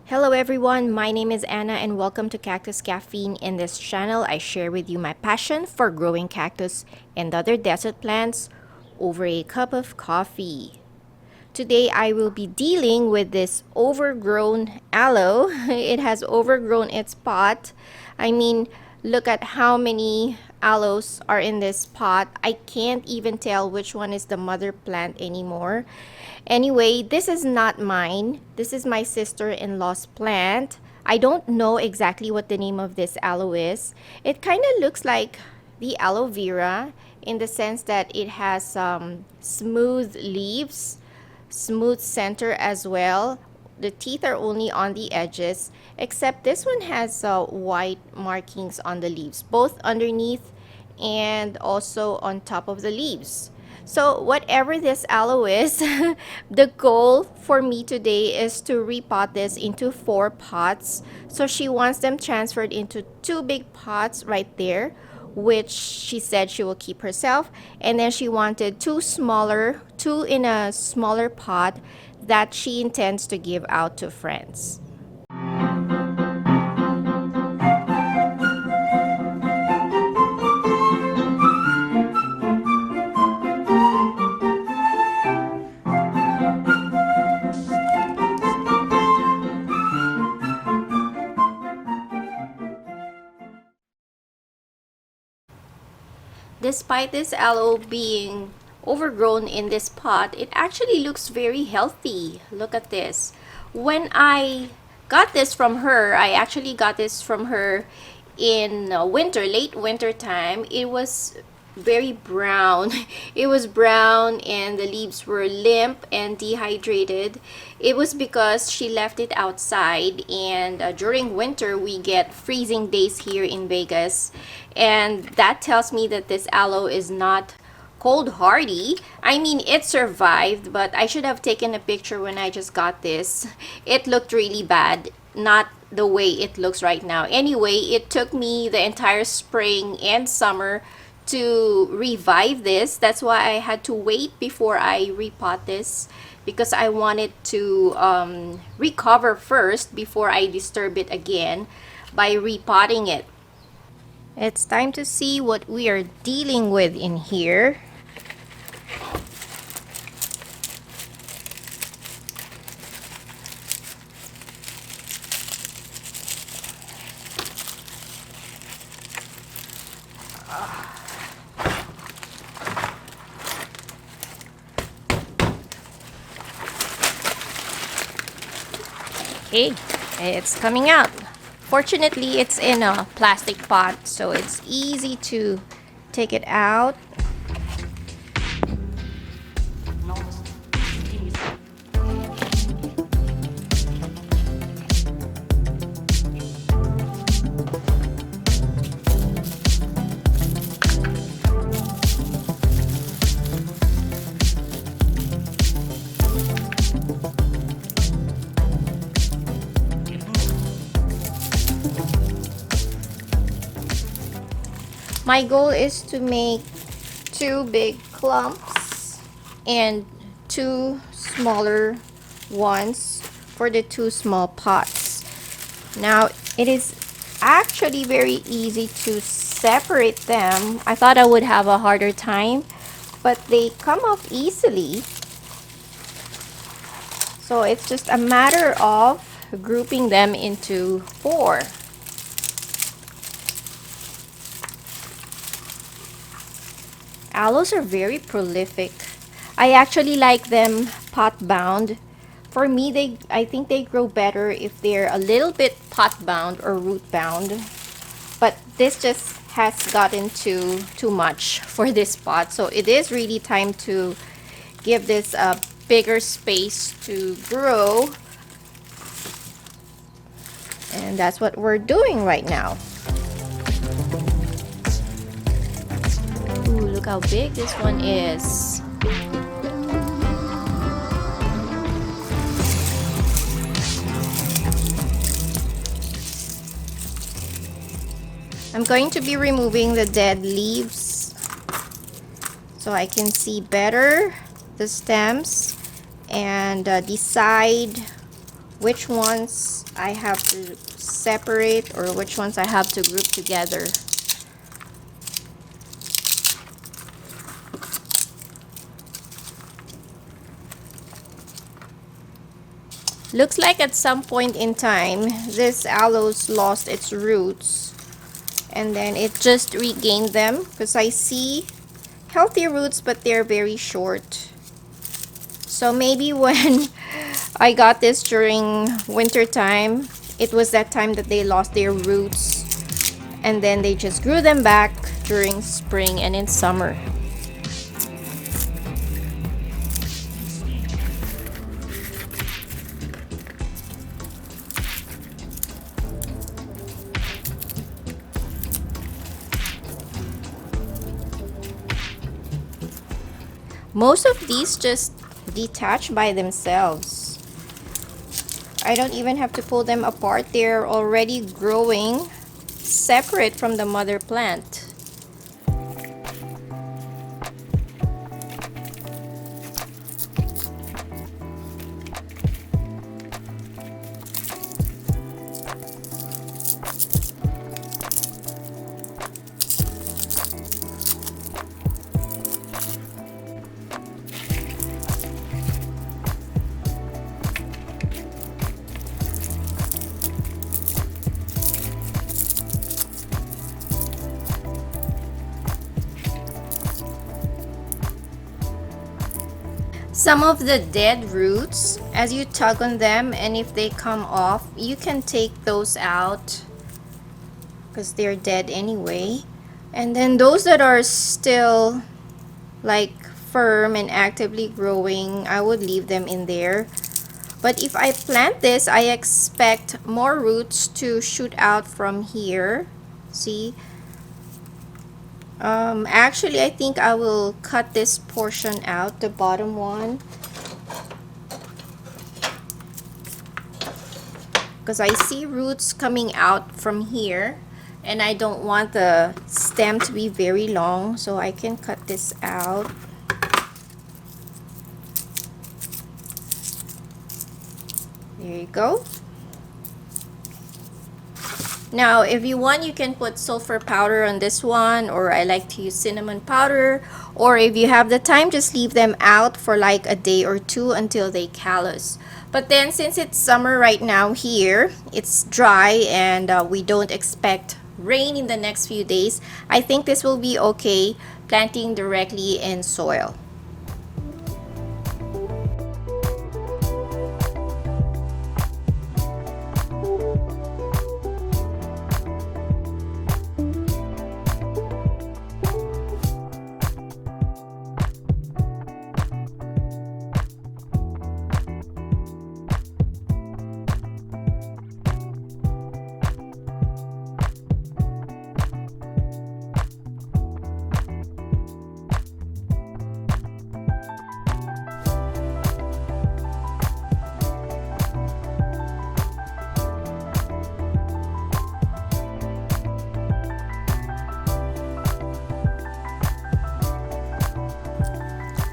Hello everyone, my name is Anna and welcome to Cactus Caffeine. In this channel, I share with you my passion for growing cactus and other desert plants over a cup of coffee. Today I will be dealing with this overgrown aloe. It has overgrown its pot. I mean, look at how many aloes are in this pot. I can't even tell which one is the mother plant anymore. Anyway, this is not mine. This is my sister-in-law's plant. I don't know exactly what the name of this aloe is. It kind of looks like the aloe vera in the sense that it has smooth leaves, smooth center as well. The teeth are only on the edges, except this one has white markings on the leaves, both underneath and also on top of the leaves. So whatever this aloe is, the goal for me today is to repot this into 4 pots. So she wants them transferred into 2 big pots right there, which she said she will keep herself. And then she wanted 2 in a smaller pot that she intends to give out to friends. Despite this aloe being overgrown in this pot, it actually looks very healthy. Look at this. When I got this from her, I actually got this from her in late winter time. It was very brown. It was brown and the leaves were limp and dehydrated. It was because she left it outside, and during winter we get freezing days here in Vegas, and that tells me that this aloe is not cold hardy. I mean, it survived, but I should have taken a picture when I just got this. It looked really bad, not the way it looks right now. Anyway, it took me the entire spring and summer to revive this. That's why I had to wait before I repot this, because I wanted to recover first before I disturb it again by repotting it. It's time to see what we are dealing with in here. Okay, it's coming out. Fortunately, it's in a plastic pot, so it's easy to take it out. My goal is to make 2 big clumps and 2 smaller ones for the 2 small pots. Now, it is actually very easy to separate them. I thought I would have a harder time, but they come off easily. So it's just a matter of grouping them into 4. Aloes are very prolific. I actually like them pot bound. For me, I think they grow better if they're a little bit pot bound or root bound. But this just has gotten too much for this pot. So it is really time to give this a bigger space to grow. And that's what we're doing right now. Ooh, look how big this one is. I'm going to be removing the dead leaves so I can see better the stems and decide which ones I have to separate or which ones I have to group together. Looks like at some point in time, this aloe's lost its roots and then it just regained them because I see healthy roots but they're very short. So maybe when I got this during winter time, it was that time that they lost their roots and then they just grew them back during spring and in summer. Most of these just detach by themselves. I don't even have to pull them apart. They're already growing separate from the mother plant. Some of the dead roots, as you tug on them and if they come off, you can take those out because they're dead anyway. And then those that are still like firm and actively growing, I would leave them in there. But if I plant this, I expect more roots to shoot out from here. See? Actually, I think I will cut this portion out, the bottom one, because I see roots coming out from here and I don't want the stem to be very long, so I can cut this out. There you go. Now, if you want, you can put sulfur powder on this one, or I like to use cinnamon powder, or if you have the time, just leave them out for like a day or two until they callus. But then since it's summer right now here, it's dry and we don't expect rain in the next few days, I think this will be okay planting directly in soil.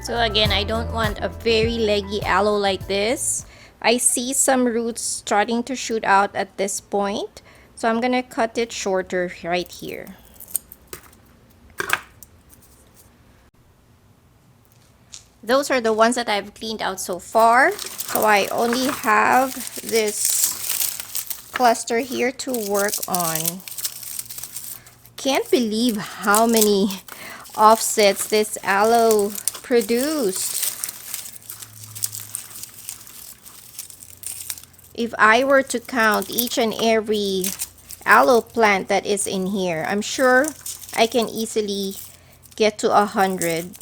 So again, I don't want a very leggy aloe like this. I see some roots starting to shoot out at this point, so I'm gonna cut it shorter right here. Those are the ones that I've cleaned out so far. So I only have this cluster here to work on. Can't believe how many offsets this aloe produced. If I were to count each and every aloe plant that is in here, I'm sure I can easily get to 100,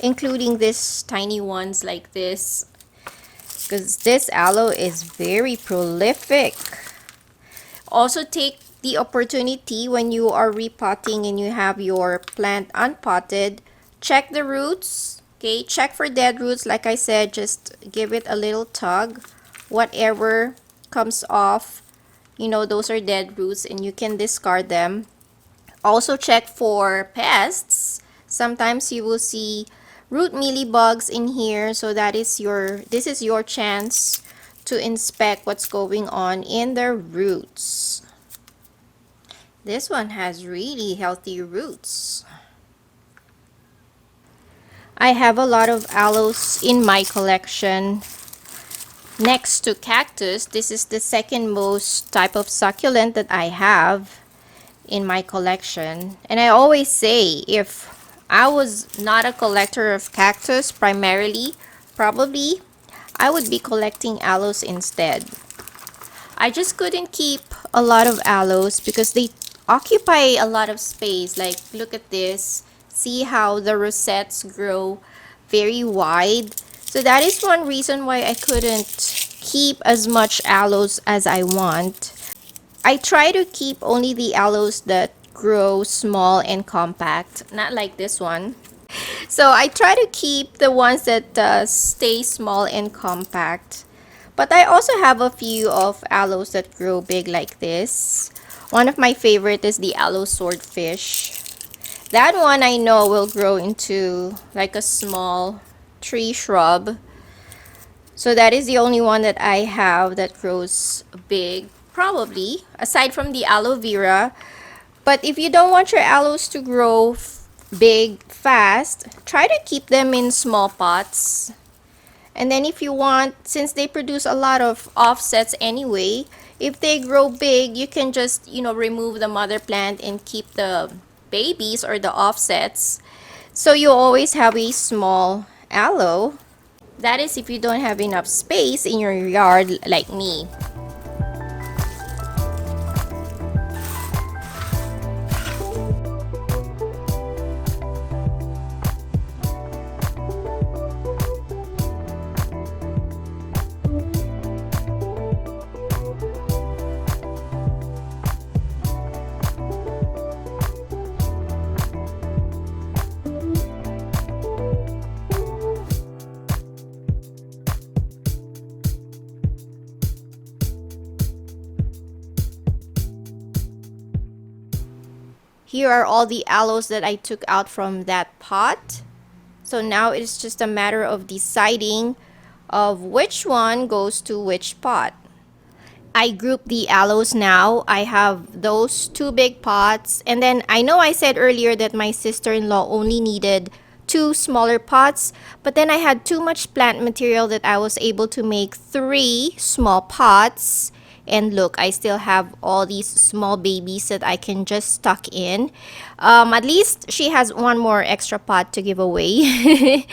including these tiny ones like this, because this aloe is very prolific. Also take the opportunity when you are repotting and you have your plant unpotted, check the roots, okay? Check for dead roots. Like I said, just give it a little tug. Whatever comes off, you know, those are dead roots and you can discard them. Also check for pests. Sometimes you will see root mealybugs in here, so this is your chance to inspect what's going on in their roots. This one has really healthy roots. I have a lot of aloes in my collection. Next to cactus, this is the second most type of succulent that I have in my collection. And I always say, if I was not a collector of cactus primarily, probably I would be collecting aloes instead. I just couldn't keep a lot of aloes because they occupy a lot of space. Like, look at this. See how the rosettes grow very wide. So that is one reason why I couldn't keep as much aloes as I want. I try to keep only the aloes that grow small and compact, not like this one. So I try to keep the ones that stay small and compact. But I also have a few of aloes that grow big like this. One of my favorite is the aloe swordfish. That one I know will grow into like a small tree shrub. So that is the only one that I have that grows big, probably, aside from the aloe vera. But if you don't want your aloes to grow big fast, try to keep them in small pots. And then if you want, since they produce a lot of offsets anyway, if they grow big, you can just, remove the mother plant and keep the babies or the offsets. So you always have a small aloe. That is if you don't have enough space in your yard like me. Here are all the aloes that I took out from that pot. So now it's just a matter of deciding of which one goes to which pot. I group the aloes now. I have those two big pots. And then I know I said earlier that my sister-in-law only needed two smaller pots. But then I had too much plant material that I was able to make 3 small pots. And look, I still have all these small babies that I can just tuck in. At least she has one more extra pot to give away. These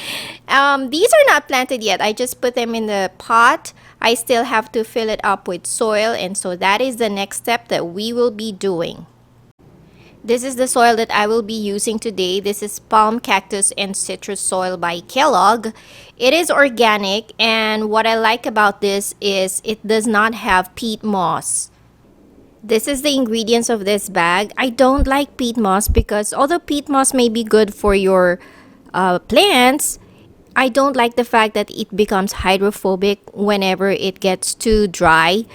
are not planted yet. I just put them in the pot. I still have to fill it up with soil. And so that is the next step that we will be doing. This is the soil that I will be using today. This is Palm Cactus and Citrus Soil by Kellogg. It is organic, and what I like about this is it does not have peat moss. This is the ingredients of this bag. I don't like peat moss because although peat moss may be good for your plants, I don't like the fact that it becomes hydrophobic whenever it gets too dry.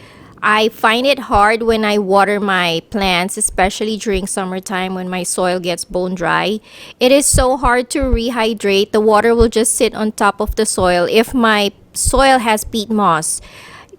I find it hard when I water my plants, especially during summertime when my soil gets bone dry. It is so hard to rehydrate. The water will just sit on top of the soil if my soil has peat moss.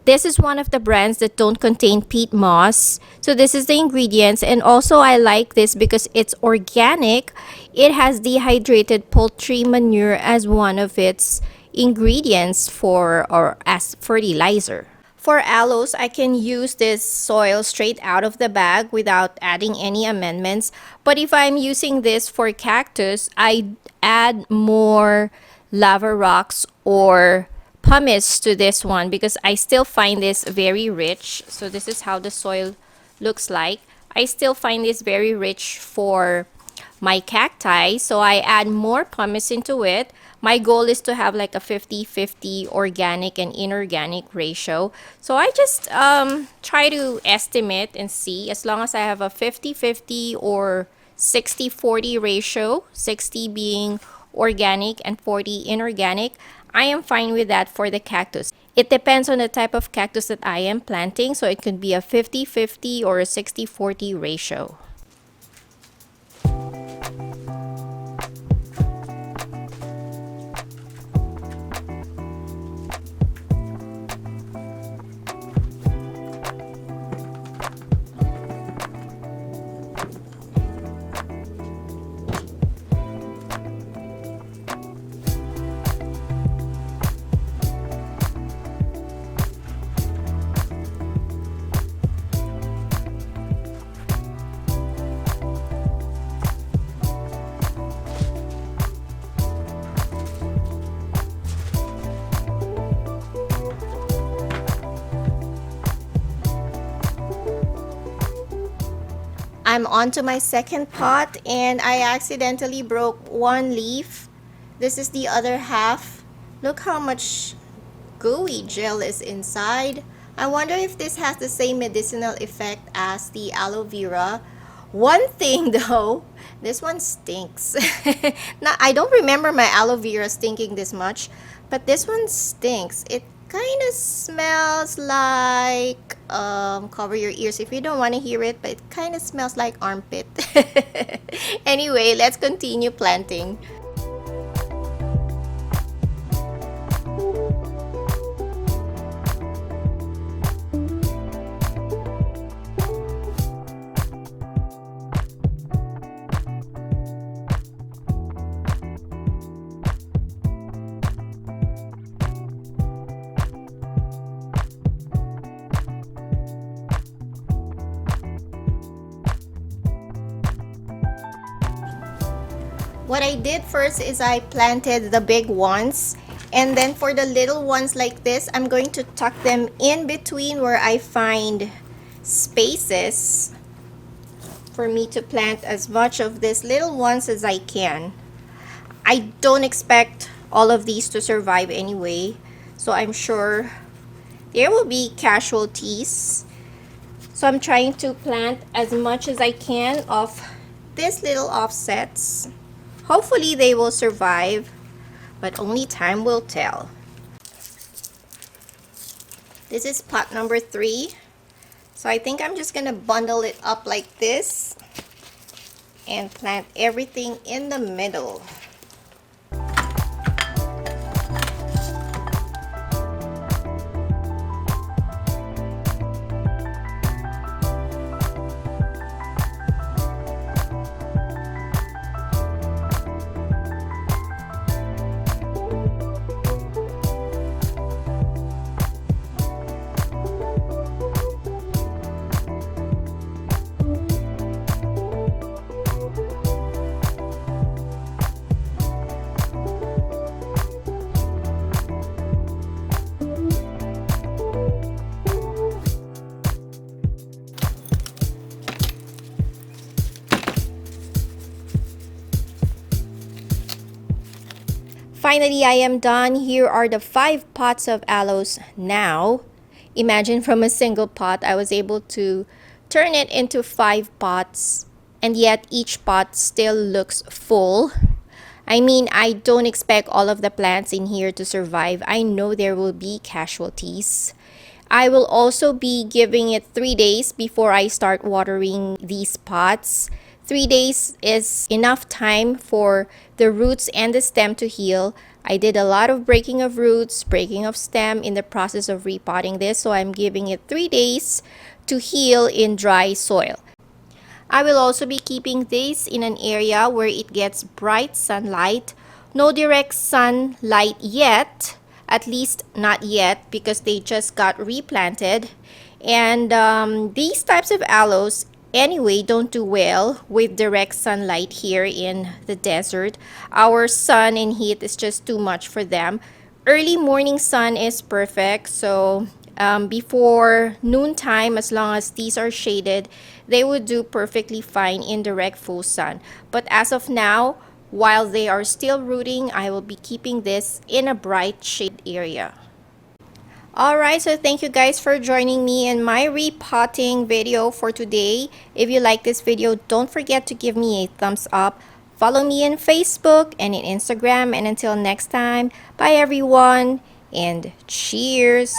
This is one of the brands that don't contain peat moss. So this is the ingredients, and also I like this because it's organic. It has dehydrated poultry manure as one of its ingredients or as fertilizer. For aloes, I can use this soil straight out of the bag without adding any amendments. But if I'm using this for cactus, I add more lava rocks or pumice to this one because I still find this very rich. So this is how the soil looks like. I still find this very rich for my cacti, so I add more pumice into it. My goal is to have like a 50-50 organic and inorganic ratio. So I just try to estimate and see, as long as I have a 50-50 or 60-40 ratio, 60 being organic and 40 inorganic, I am fine with that for the cactus. It depends on the type of cactus that I am planting, so it could be a 50-50 or a 60-40 ratio. I'm on to my second pot and I accidentally broke one leaf. This is the other half. Look how much gooey gel is inside. I wonder if this has the same medicinal effect as the aloe vera. One thing though, this one stinks. Now, I don't remember my aloe vera stinking this much, but this one stinks. It kind of smells like, cover your ears if you don't want to hear it, but it kind of smells like armpit. Anyway, let's continue planting. What I did first is I planted the big ones, and then for the little ones like this, I'm going to tuck them in between where I find spaces for me to plant as much of these little ones as I can. I don't expect all of these to survive anyway, so I'm sure there will be casualties. So I'm trying to plant as much as I can of these little offsets. Hopefully they will survive, but only time will tell. This is pot number 3. So I think I'm just gonna bundle it up like this and plant everything in the middle. Finally, I am done. Here are the 5 pots of aloes now. Imagine from a single pot, I was able to turn it into 5 pots, and yet each pot still looks full. I mean, I don't expect all of the plants in here to survive. I know there will be casualties. I will also be giving it 3 days before I start watering these pots. 3 days is enough time for the roots and the stem to heal. I did a lot of breaking of roots, breaking of stem in the process of repotting this, so I'm giving it 3 days to heal in dry soil. I will also be keeping this in an area where it gets bright sunlight. No direct sunlight yet, at least not yet, because they just got replanted. And these types of aloes anyway don't do well with direct sunlight here in the desert. Our sun and heat is just too much for them. Early morning sun is perfect, so before noontime, as long as these are shaded, they would do perfectly fine in direct full sun. But as of now, while they are still rooting, I will be keeping this in a bright shade area. Alright, so thank you guys for joining me in my repotting video for today. If you like this video, don't forget to give me a thumbs up. Follow me on Facebook and in Instagram. And until next time, bye everyone, and cheers!